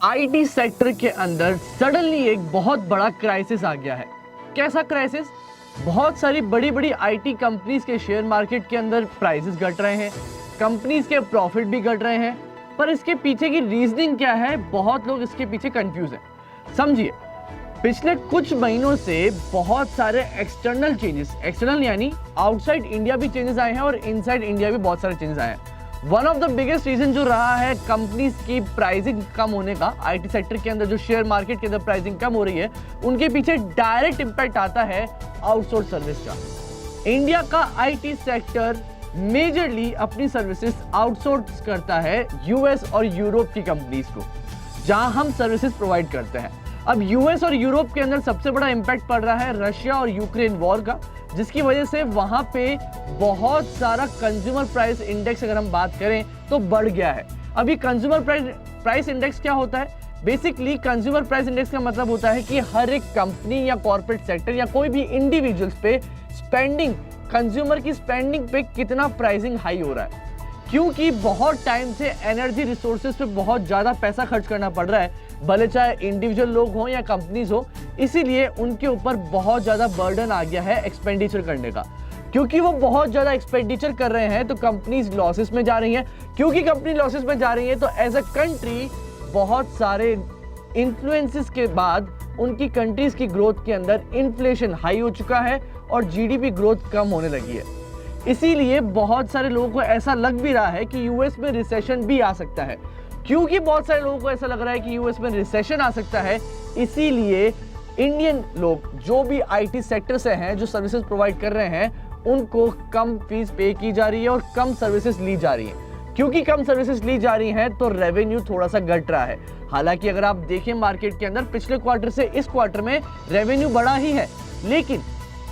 IT sector के अंदर suddenly एक बहुत बड़ा क्राइसिस आ गया है। कैसा क्राइसिस? बहुत सारी बड़ी बड़ी आईटी कंपनीज के शेयर मार्केट के अंदर प्राइसेस घट रहे हैं, कंपनीज के प्रॉफिट भी घट रहे हैं। पर इसके पीछे की रीजनिंग क्या है, बहुत लोग इसके पीछे कंफ्यूज हैं। समझिए, पिछले कुछ महीनों से बहुत सारे एक्सटर्नल चेंजेस, एक्सटर्नल यानी आउटसाइड इंडिया भी चेंजेस आए हैं और इनसाइड इंडिया भी बहुत सारे चेंजेस आए हैं। One of the biggest reason जो रहा है कंपनीज की प्राइसिंग कम होने का, आईटी सेक्टर के अंदर जो शेयर मार्केट के अंदर प्राइसिंग कम हो रही है, उनके पीछे डायरेक्ट इंपैक्ट आता है आउटसोर्स सर्विस का। इंडिया का आईटी सेक्टर मेजरली अपनी सर्विसेज आउटसोर्स करता है यूएस और यूरोप की कंपनीज को, जहां हम सर्विसेज प्रोवाइड करते हैं। अब यूएस और यूरोप के अंदर सबसे बड़ा इंपैक्ट पड़ रहा है रशिया और यूक्रेन वॉर का, जिसकी वजह से वहां पे बहुत सारा कंज्यूमर प्राइस इंडेक्स, अगर हम बात करें तो बढ़ गया है। अभी कंज्यूमर प्राइस इंडेक्स क्या होता है? बेसिकली कंज्यूमर प्राइस इंडेक्स का मतलब होता है कि हर एक कंपनी या कॉर्पोरेट सेक्टर या कोई भी इंडिविजुअल्स पे स्पेंडिंग, कंज्यूमर की स्पेंडिंग पे कितना प्राइसिंग हाई हो रहा है। क्योंकि बहुत टाइम से एनर्जी रिसोर्सेज पे बहुत ज़्यादा पैसा खर्च करना पड़ रहा है, भले चाहे इंडिविजुअल लोग हों या कंपनीज हो, इसीलिए उनके ऊपर बहुत ज़्यादा बर्डन आ गया है एक्सपेंडिचर करने का। क्योंकि वो बहुत ज़्यादा एक्सपेंडिचर कर रहे हैं तो कंपनीज लॉसेस में जा रही हैं। क्योंकि कंपनी लॉसेस में जा रही है तो एज अ कंट्री बहुत सारे इन्फ्लुएंसेस के बाद उनकी कंट्रीज की ग्रोथ के अंदर इन्फ्लेशन हाई हो चुका है और जीडीपी ग्रोथ कम होने लगी है। इसीलिए बहुत सारे लोगों को ऐसा लग भी रहा है कि यूएस में रिसेशन भी आ सकता है। क्योंकि बहुत सारे लोगों को ऐसा लग रहा है कि यूएस में रिसेशन आ सकता है, इसीलिए इंडियन लोग जो भी आईटी सेक्टर से हैं, जो सर्विसेज प्रोवाइड कर रहे हैं, उनको कम फीस पे की जा रही है और कम सर्विसेज ली जा रही है। क्योंकि कम सर्विसेज ली जा रही हैं तो रेवेन्यू थोड़ा सा घट रहा है। हालांकि अगर आप देखें मार्केट के अंदर पिछले क्वार्टर से इस क्वार्टर में रेवेन्यू बढ़ा ही है, लेकिन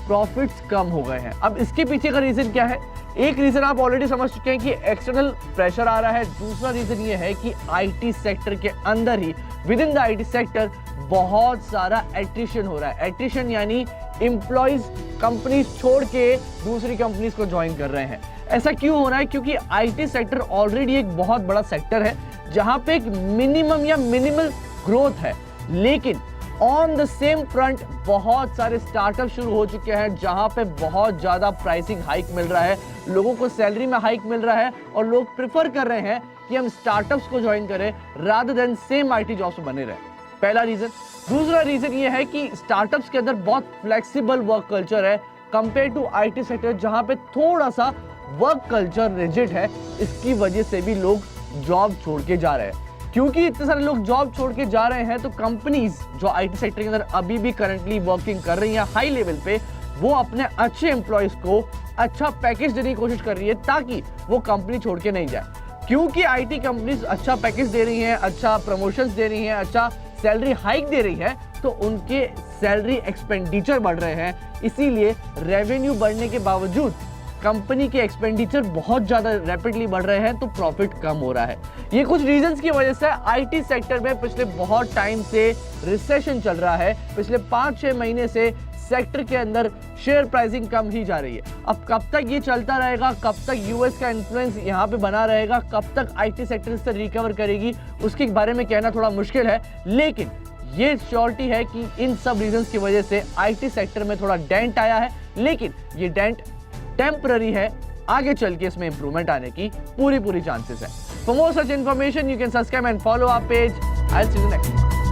प्रॉफिट्स कम हो गए हैं। अब इसके पीछे का रीजन क्या है? एक रीजन आप ऑलरेडी समझ चुके हैं कि एक्सटर्नल प्रेशर आ रहा है। दूसरा रीजन ये है कि आईटी सेक्टर के अंदर ही, within the IT sector, बहुत सारा एट्रिशन हो रहा है। एट्रिशन यानी एम्प्लॉइज कंपनीज छोड़ के दूसरी कंपनीज को ज्वाइन कर रहे हैं। ऐसा क्यों हो रहा है? क्योंकि आईटी सेक्टर ऑलरेडी एक बहुत बड़ा सेक्टर है जहां पे एक मिनिमम या मिनिमल ग्रोथ है, लेकिन ऑन द सेम फ्रंट बहुत सारे स्टार्टअप शुरू हो चुके हैं जहां पे बहुत ज्यादा प्राइसिंग हाइक मिल रहा है, लोगों को सैलरी में हाइक मिल रहा है और लोग प्रेफर कर रहे हैं कि हम स्टार्टअप्स को ज्वाइन करें rather than same IT jobs में बने रहे। पहला रीजन। दूसरा रीजन ये है कि स्टार्टअप्स के अंदर बहुत फ्लेक्सिबल वर्क कल्चर है कंपेयर टू आईटी सेक्टर, जहां पे थोड़ा सा वर्क कल्चर रिजिड है। इसकी वजह से भी लोग जॉब छोड़ के जा रहे हैं। क्योंकि इतने सारे लोग जॉब छोड़ के जा रहे हैं तो कंपनीज जो आईटी सेक्टर के अंदर अभी भी करंटली वर्किंग कर रही हैं हाई लेवल पे, वो अपने अच्छे एम्प्लॉयज को अच्छा पैकेज देने की कोशिश कर रही है ताकि वो कंपनी छोड़ के नहीं जाए। क्योंकि आईटी कंपनीज अच्छा पैकेज दे रही हैं, अच्छा प्रमोशंस दे रही हैं, अच्छा सैलरी हाइक दे रही है, तो उनके सैलरी एक्सपेंडिचर बढ़ रहे हैं। इसीलिए रेवेन्यू बढ़ने के बावजूद कंपनी के एक्सपेंडिचर बहुत ज़्यादा रैपिडली बढ़ रहे हैं तो प्रॉफिट कम हो रहा है। ये कुछ रीजंस की वजह से आईटी सेक्टर में पिछले बहुत टाइम से रिसेशन चल रहा है। पिछले 5-6 महीने से सेक्टर के अंदर शेयर प्राइसिंग कम ही जा रही है। अब कब तक ये चलता रहेगा, कब तक यूएस का इन्फ्लुएंस यहाँ पे बना रहेगा, कब तक आईटी सेक्टर इससे रिकवर करेगी, उसके बारे में कहना थोड़ा मुश्किल है। लेकिन ये श्योरिटी है कि इन सब रीजंस की वजह से आईटी सेक्टर में थोड़ा डेंट आया है, लेकिन ये डेंट टेम्पररी है। आगे चल के इसमें इंप्रूवमेंट आने की पूरी चांसेस है। For more such information you can subscribe and follow our page. I will see you next.